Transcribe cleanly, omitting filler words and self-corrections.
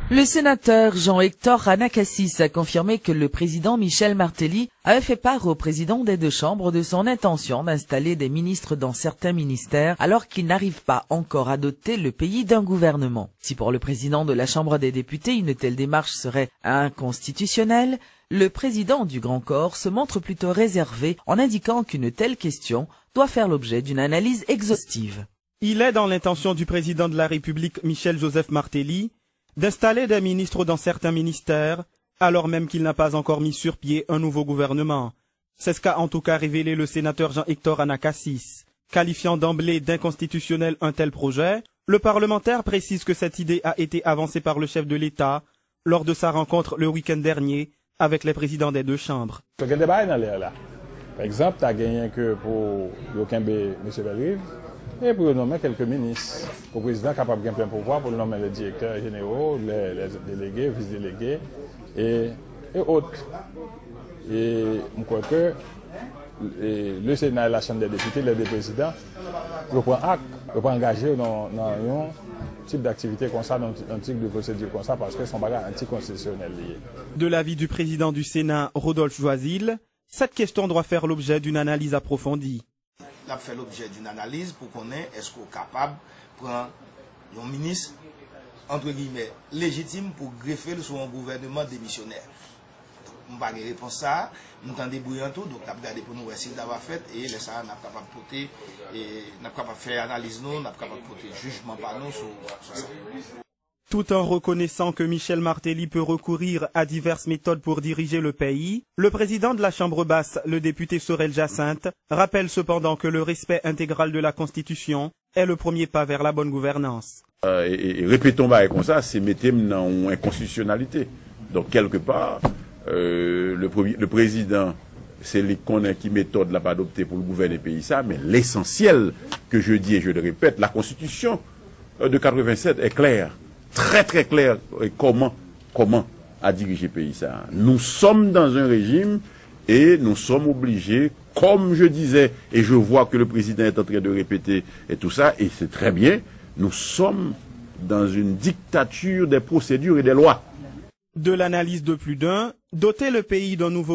Le sénateur Jean-Hector Anacassis a confirmé que le président Michel Martelly avait fait part au président des deux chambres de son intention d'installer des ministres dans certains ministères alors qu'il n'arrive pas encore à doter le pays d'un gouvernement. Si pour le président de la Chambre des députés une telle démarche serait inconstitutionnelle, le président du Grand Corps se montre plutôt réservé en indiquant qu'une telle question doit faire l'objet d'une analyse exhaustive. Il est dans l'intention du président de la République Michel-Joseph Martelly d'installer des ministres dans certains ministères, alors même qu'il n'a pas encore mis sur pied un nouveau gouvernement. C'est ce qu'a en tout cas révélé le sénateur Jean-Hector Anacassis. Qualifiant d'emblée d'inconstitutionnel un tel projet, le parlementaire précise que cette idée a été avancée par le chef de l'État lors de sa rencontre le week-end dernier avec les présidents des deux chambres. Par exemple, tu as gagné que pour Yokembe M. Belrive, et pour nommer quelques ministres. Le président est capable de plein pouvoir pour nommer les directeurs généraux, les délégués, vice-délégués et autres. Et je crois que le Sénat et la Chambre des députés, les deux présidents, reprennent acte, reprennent engagé dans un type d'activité comme ça, dans un type de procédure comme ça, parce que son bagage anticonstitutionnel lié. De l'avis du président du Sénat, Rodolphe Joisil, cette question doit faire l'objet d'une analyse approfondie. Il fait l'objet d'une analyse pour qu'on ait est-ce qu'on est capable de prendre un ministre entre guillemets légitime pour greffer sur un gouvernement démissionnaire. On va pas répondre ça, nous t'en débrouillons tout, donc on va regarder pour nous essayer d'avoir fait et les ça n'a pas capable porter et n'a pas capable faire analyse nous, n'a pas capable porter jugement par nous sur ça. Tout en reconnaissant que Michel Martelly peut recourir à diverses méthodes pour diriger le pays, le président de la Chambre basse, le député Sorel Jacinthe, rappelle cependant que le respect intégral de la Constitution est le premier pas vers la bonne gouvernance. Et répétons comme ça, c'est mettre dans une inconstitutionnalité. Donc quelque part, le président, c'est les qui méthode l'a pas adopté pour le gouverner le pays ça, mais l'essentiel que je dis et je le répète, la Constitution de 87 est claire. Très très clair comment à diriger le pays ça. Nous sommes dans un régime et nous sommes obligés, comme je disais, et je vois que le président est en train de répéter et tout ça, et c'est très bien, nous sommes dans une dictature des procédures et des lois. De l'analyse de plus d'un, doter le pays d'un nouveau